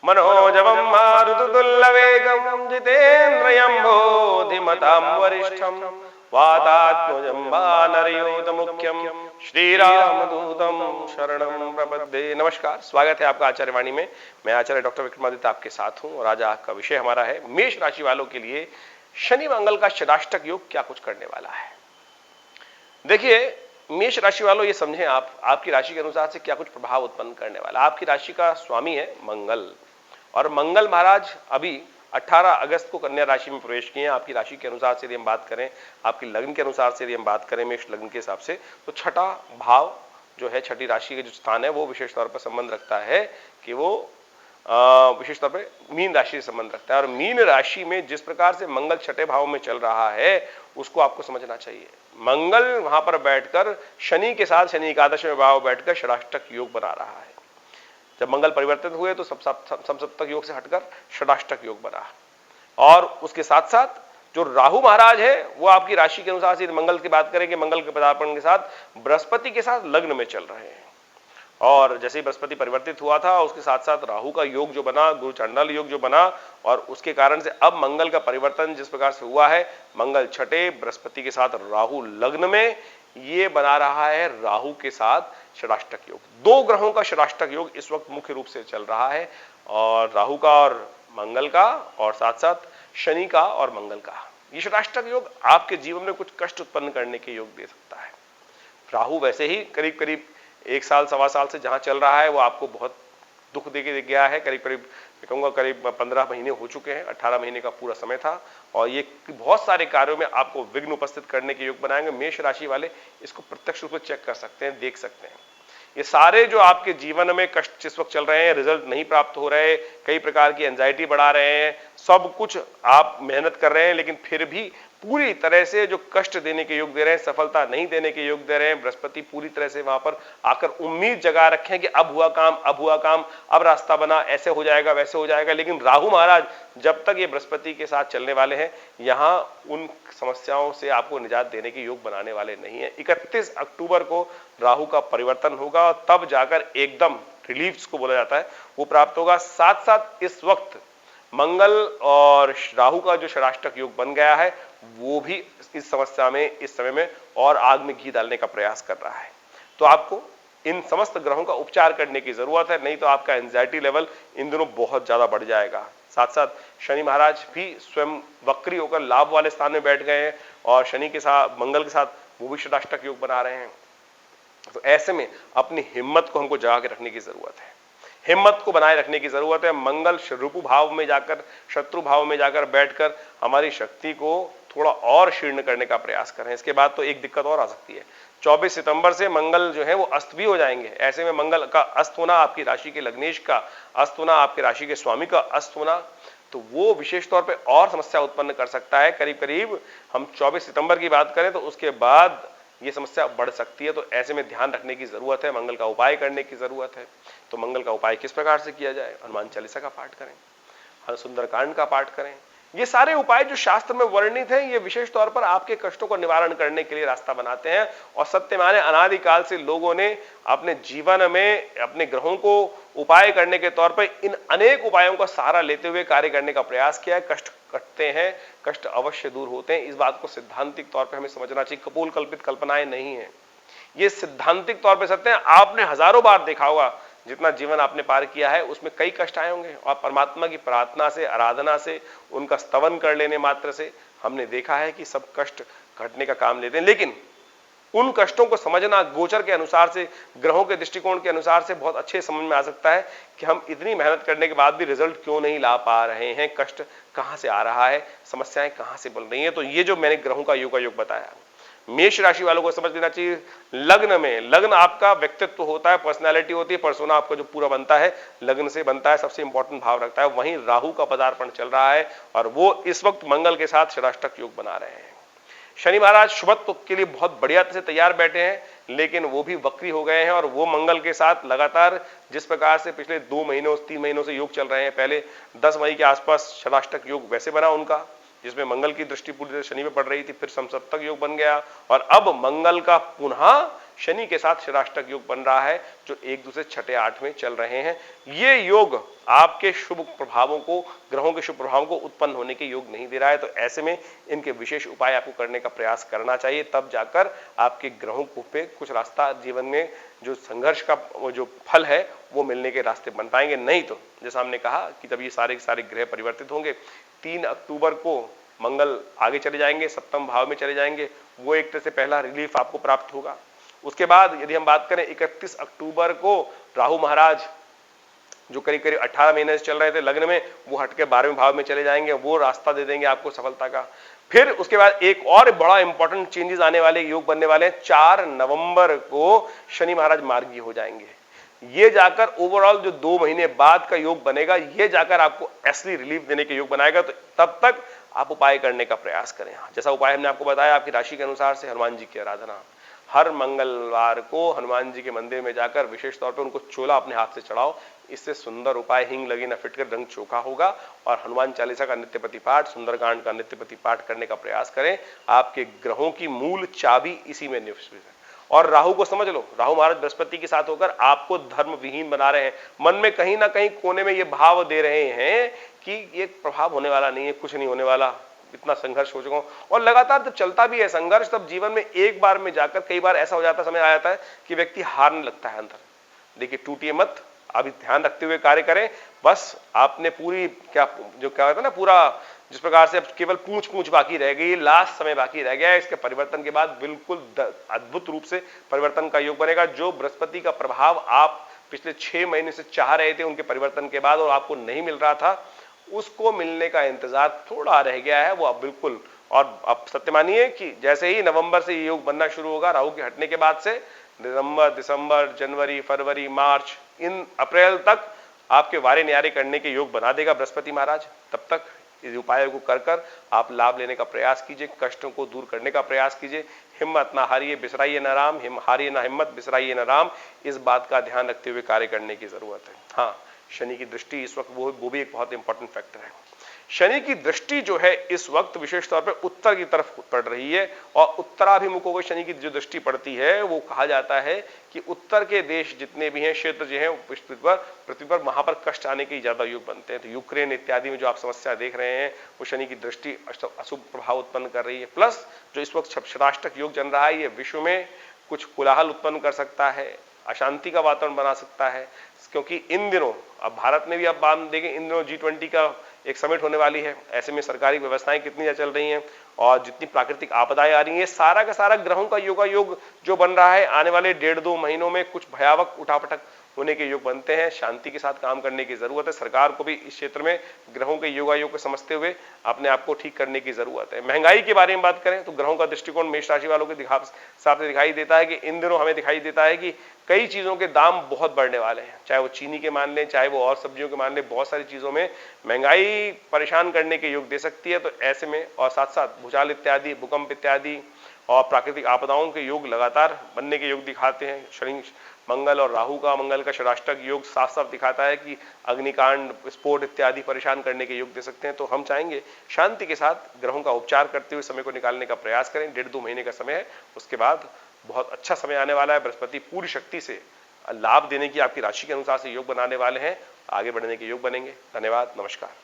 मनोजवं मारुततुल्यवेगं जितेन्द्रियं बोधिमतां वरिष्ठं वातात्मजं वानरयूथमुख्यं श्रीरामदूतं शरणं प्रपद्ये। नमस्कार, स्वागत है आपका आचार्यवाणी में। मैं आचार्य डॉक्टर विक्रमादित्य आपके साथ हूं और आज आपका विषय हमारा है मेष राशि वालों के लिए शनि मंगल का षडाष्टक योग क्या कुछ करने वाला है। देखिए, मेष राशि वालों, ये समझें आप, आपकी राशि के अनुसार से क्या कुछ प्रभाव उत्पन्न करने वाला। आपकी राशि का स्वामी है मंगल, और मंगल महाराज अभी 18 अगस्त को कन्या राशि में प्रवेश किए हैं। आपकी राशि के अनुसार से यदि हम बात करें, आपकी लग्न के अनुसार से यदि हम बात करें, मेष लग्न के हिसाब से, तो छठा भाव जो है, छठी राशि के जो स्थान है, वो विशेष तौर पर संबंध रखता है कि वो विशेष तौर पे मीन राशि से संबंध रखता है। और मीन राशि में जिस प्रकार से मंगल छठे भाव में चल रहा है, उसको आपको समझना चाहिए। मंगल वहां पर बैठकर शनि के साथ, शनि एकादश में भाव बैठकर षडाष्टक योग बना रहा है। जब मंगल परिवर्तित हुए तो समसप्तक योग से हटकर षडाष्टक योग बना, और उसके साथ साथ जो राहु महाराज है वो आपकी राशि के अनुसार से, मंगल की बात करें कि मंगल के पदार्पण के साथ बृहस्पति के साथ लग्न में चल रहे हैं। और जैसे ही बृहस्पति परिवर्तित हुआ था, उसके साथ साथ राहु का योग जो बना, गुरु चांडाल योग जो बना, और उसके कारण से अब मंगल का परिवर्तन जिस प्रकार से हुआ है, मंगल छठे, बृहस्पति के साथ राहु लग्न में, ये बना रहा है राहु के साथ षडाष्टक योग। दो ग्रहों का षडाष्टक योग इस वक्त मुख्य रूप से चल रहा है, और राहु का और मंगल का, और साथ साथ शनि का और मंगल का। ये षडाष्टक योग आपके जीवन में कुछ कष्ट उत्पन्न करने के योग दे सकता है। राहु वैसे ही करीब करीब 1 साल सवा साल से जहां चल रहा है, वो आपको बहुत दुख दे के गया है। करीब करीब मैं कहूँगा करीब 15 महीने हो चुके हैं, 18 महीने का पूरा समय था, और ये बहुत सारे कार्यों में आपको विघ्न उपस्थित करने के योग बनाएंगे। मेष राशि वाले इसको प्रत्यक्ष रूप से चेक कर सकते हैं, देख सकते हैं। ये सारे जो आपके जीवन में कष्ट जिस वक्त चल रहे हैं, रिजल्ट नहीं प्राप्त हो रहे, कई प्रकार की एंजाइटी बढ़ा रहे हैं, सब कुछ आप मेहनत कर रहे हैं, लेकिन फिर भी पूरी तरह से जो कष्ट देने के योग दे रहे हैं, सफलता नहीं देने के योग दे रहे हैं, बृहस्पति पूरी तरह से वहां पर आकर उम्मीद जगा रखे हैं कि अब हुआ काम, अब हुआ काम, अब रास्ता बना, ऐसे हो जाएगा, वैसे हो जाएगा। लेकिन राहु महाराज जब तक ये बृहस्पति के साथ चलने वाले हैं, यहां उन समस्याओं से आपको निजात देने के योग बनाने वाले नहीं है। 31 अक्टूबर को राहु का परिवर्तन होगा, और तब जाकर एकदम रिलीफ जिसको बोला जाता है वो प्राप्त होगा। साथ साथ इस वक्त मंगल और राहु का जो षडाष्टक योग बन गया है, वो भी इस समस्या में, इस समय में और आग में घी डालने का प्रयास कर रहा है। तो आपको इन समस्त ग्रहों का उपचार करने की जरूरत है, नहीं तो आपका एंजाइटी लेवल इन दिनों बहुत ज्यादा बढ़ जाएगा। साथ साथ शनि महाराज भी स्वयं वक्री होकर लाभ वाले स्थान में बैठ गए हैं, और शनि के साथ, मंगल के साथ वो भी षडाष्टक योग बना रहे हैं। तो ऐसे में अपनी हिम्मत को हमको जगा के रखने की जरूरत है, हिम्मत को बनाए रखने की जरूरत है। मंगल रूपु भाव में जाकर, शत्रु भाव में जाकर बैठकर हमारी शक्ति को थोड़ा और क्षीर्ण करने का प्रयास करें। इसके बाद तो एक दिक्कत और आ सकती है, 24 सितंबर से मंगल जो है वो अस्त भी हो जाएंगे। ऐसे में मंगल का अस्त होना, आपकी राशि के लग्नेश का अस्त होना, आपके राशि के स्वामी का अस्त होना, तो वो विशेष तौर पे और समस्या उत्पन्न कर सकता है। करीब करीब हम 24 सितंबर की बात करें तो उसके बाद ये समस्या बढ़ सकती है। तो ऐसे में ध्यान रखने की जरूरत है, मंगल का उपाय करने की जरूरत है। तो मंगल का उपाय किस प्रकार से किया जाए? हनुमान चालीसा का पाठ करें, सुंदरकांड का पाठ करें। ये सारे उपाय जो शास्त्र में वर्णित हैं, ये विशेष तौर पर आपके कष्टों को निवारण करने के लिए रास्ता बनाते हैं। और सत्य माने अनादिकाल से लोगों ने अपने जीवन में अपने ग्रहों को उपाय करने के तौर पर इन अनेक उपायों का सहारा लेते हुए कार्य करने का प्रयास किया है। कष्ट कटते हैं, कष्ट अवश्य दूर होते हैं। इस बात को सिद्धांतिक तौर पर हमें समझना चाहिए, कपोल कल्पित कल्पनाएं नहीं है, ये सिद्धांतिक तौर पर सत्य है। आपने हजारों बार देखा होगा, जितना जीवन आपने पार किया है उसमें कई कष्ट आए होंगे, और परमात्मा की प्रार्थना से, आराधना से, उनका स्तवन कर लेने मात्र से हमने देखा है कि सब कष्ट घटने का काम लेते हैं। लेकिन उन कष्टों को समझना गोचर के अनुसार से, ग्रहों के दृष्टिकोण के अनुसार से बहुत अच्छे समझ में आ सकता है कि हम इतनी मेहनत करने के बाद भी रिजल्ट क्यों नहीं ला पा रहे हैं, कष्ट कहां से आ रहा है, समस्याएं कहां से बन रही हैं। तो ये जो मैंने ग्रहों का योग बताया, मेष राशि वालों को समझ लेना चाहिए। लग्न में, लग्न आपका व्यक्तित्व होता है, पर्सनालिटी होती है, पर्सोना आपका जो पूरा बनता है लग्न से बनता है, सबसे इंपॉर्टेंट भाव रखता है। वहीं राहु का पदार्पण चल रहा है, और वो इस वक्त मंगल के साथ षडाष्टक योग बना रहे हैं। शनि महाराज शुभत्व के लिए बहुत बढ़िया से तैयार बैठे हैं, लेकिन वो भी वक्री हो गए हैं, और वो मंगल के साथ लगातार जिस प्रकार से पिछले 2 महीनों 3 महीनों से योग चल रहे हैं, पहले 10 मई के आसपास षडाष्टक योग वैसे बना उनका, जिसमें मंगल की दृष्टि पूरी तरह शनि में पड़ रही थी, फिर समसप्तक योग बन गया, और अब मंगल का पुनः शनि के साथ षष्ठाष्टक योग बन रहा है जो एक दूसरे छठे आठ में चल रहे हैं। ये योग आपके शुभ प्रभावों को, ग्रहों के शुभ प्रभावों को उत्पन्न होने के योग नहीं दे रहा है, तो ऐसे में इनके विशेष उपाय आपको करने का प्रयास करना चाहिए, तब जाकर आपके ग्रहों पे कुछ रास्ता जीवन में जो संघर्ष का वो जो फल है वो मिलने के रास्ते बन पाएंगे। नहीं तो जैसा हमने कहा कि जब ये सारे ग्रह परिवर्तित होंगे, 3 अक्टूबर को मंगल आगे चले जाएंगे, सप्तम भाव में चले जाएंगे, वो एक तरह से पहला रिलीफ आपको प्राप्त होगा। उसके बाद यदि हम बात करें 31 अक्टूबर को राहु महाराज जो करीब करीब 18 महीने से चल रहे थे लग्न में, वो हटके 12वें भाव में चले जाएंगे, वो रास्ता दे देंगे आपको सफलता का। फिर उसके बाद एक और बड़ा इंपॉर्टेंट चेंजेस आने वाले, योग बनने वाले हैं। 4 नवंबर को शनि महाराज मार्गी हो जाएंगे। ये जाकर ओवरऑल जो 2 महीने बाद का योग बनेगा, ये जाकर आपको असली रिलीफ देने के योग बनाएगा। तो तब तक आप उपाय करने का प्रयास करें। जैसा उपाय हमने आपको बताया, आपकी राशि के अनुसार से हनुमान जी की आराधना, हर मंगलवार को हनुमान जी के मंदिर में जाकर विशेष तौर पर उनको चोला अपने हाथ से चढ़ाओ। इससे सुंदर उपाय, हिंग लगी न फिटकर रंग चोखा होगा। और हनुमान चालीसा का नित्यपति पाठ, सुंदरकांड का नित्यपति पाठ करने का प्रयास करें। आपके ग्रहों की मूल चाबी इसी में निक्षिप्त है। और राहु को समझ लो, राहु महाराज बृहस्पति के साथ होकर आपको धर्म विहीन बना रहे हैं। मन में कहीं ना कहीं कोने में ये भाव दे रहे हैं कि ये प्रभाव होने वाला नहीं है, कुछ नहीं होने वाला, इतना संघर्ष हो चुका हूं। और लगातार जब चलता भी है संघर्ष, तब जीवन में एक बार में जाकर कई बार ऐसा हो जाता, समय आ जाता है कि व्यक्ति हारने लगता है अंदर। देखिए, टूटिए मत, अभी ध्यान रखते हुए कार्य करें। बस आपने पूरी क्या कहता है ना, पूरा जिस प्रकार से अब केवल पूंछ पूंछ बाकी रह गई, लास्ट समय बाकी रह गया है, इसके परिवर्तन के बाद बिल्कुल अद्भुत रूप से परिवर्तन का योग बनेगा। जो बृहस्पति का प्रभाव आप पिछले 6 महीने से चाह रहे थे उनके परिवर्तन के बाद और आपको नहीं मिल रहा था, उसको मिलने का इंतजार थोड़ा रह गया है, वो अब बिल्कुल। और अब सत्य मानिए कि जैसे ही नवंबर से ये योग बनना शुरू होगा, राहु के हटने के बाद से नवंबर, दिसंबर, जनवरी, फरवरी, मार्च, इन अप्रैल तक आपके वारे न्यारे करने के योग बना देगा बृहस्पति महाराज। तब तक इस उपायों को कर आप लाभ लेने का प्रयास कीजिए, कष्टों को दूर करने का प्रयास कीजिए। हिम्मत ना हारिए, बिसराइए ना राम, हारिए ना हिम्मत, बिसराइए ना राम। इस बात का ध्यान रखते हुए कार्य करने की जरूरत है। हाँ, शनि की दृष्टि इस वक्त वो भी एक बहुत इंपॉर्टेंट फैक्टर है। शनि की दृष्टि जो है इस वक्त विशेष तौर पर उत्तर की तरफ पड़ रही है, और उत्तराभिमुख होकर शनि की जो दृष्टि पड़ती है, वो कहा जाता है कि उत्तर के देश जितने भी हैं, क्षेत्र जो हैं पृथ्वी पर वहां पर कष्ट आने के ज्यादा योग बनते हैं। तो यूक्रेन इत्यादि में जो आप समस्या देख रहे हैं, वो शनि की दृष्टि अशुभ प्रभाव उत्पन्न कर रही है। प्लस जो इस वक्त षष्ठाष्टक योग चल रहा है, ये विश्व में कुछ कोलाहल उत्पन्न कर सकता है, अशांति का वातावरण बना सकता है। क्योंकि इन दिनों, अब भारत में भी अब बात देखें, इन दिनों G20 का एक समिट होने वाली है। ऐसे में सरकारी व्यवस्थाएं कितनी चल रही हैं और जितनी प्राकृतिक आपदाएं आ रही हैं, सारा का सारा ग्रहों का योगायोग जो बन रहा है, आने वाले 1.5-2 महीनों में कुछ भयावह उठापटक होने के योग बनते हैं। शांति के साथ काम करने की जरूरत है। सरकार को भी इस क्षेत्र में ग्रहों के योगायोग को समझते हुए अपने आप को ठीक करने की जरूरत है। महंगाई के बारे में बात करें तो ग्रहों का दृष्टिकोण मेष राशि वालों के साथ दिखाई देता है कि इन दिनों हमें दिखाई देता है कि कई चीजों के दाम बहुत बढ़ने वाले हैं, चाहे वो चीनी के मान लें, चाहे वो और सब्जियों के मान लें, बहुत सारी चीजों में महंगाई परेशान करने के योग दे सकती है। तो ऐसे में, और साथ साथ भूचाल इत्यादि, भूकंप इत्यादि और प्राकृतिक आपदाओं के योग लगातार बनने के योग दिखाते हैं। शनि, मंगल और राहु का, मंगल का षष्ठाष्टक योग साफ साफ दिखाता है कि अग्निकांड, स्फोट इत्यादि परेशान करने के योग दे सकते हैं। तो हम चाहेंगे शांति के साथ ग्रहों का उपचार करते हुए समय को निकालने का प्रयास करें। 1.5-2 महीने का समय है, उसके बाद बहुत अच्छा समय आने वाला है। बृहस्पति पूरी शक्ति से लाभ देने की आपकी राशि के अनुसार से योग बनाने वाले हैं, आगे बढ़ने के योग बनेंगे। धन्यवाद, नमस्कार।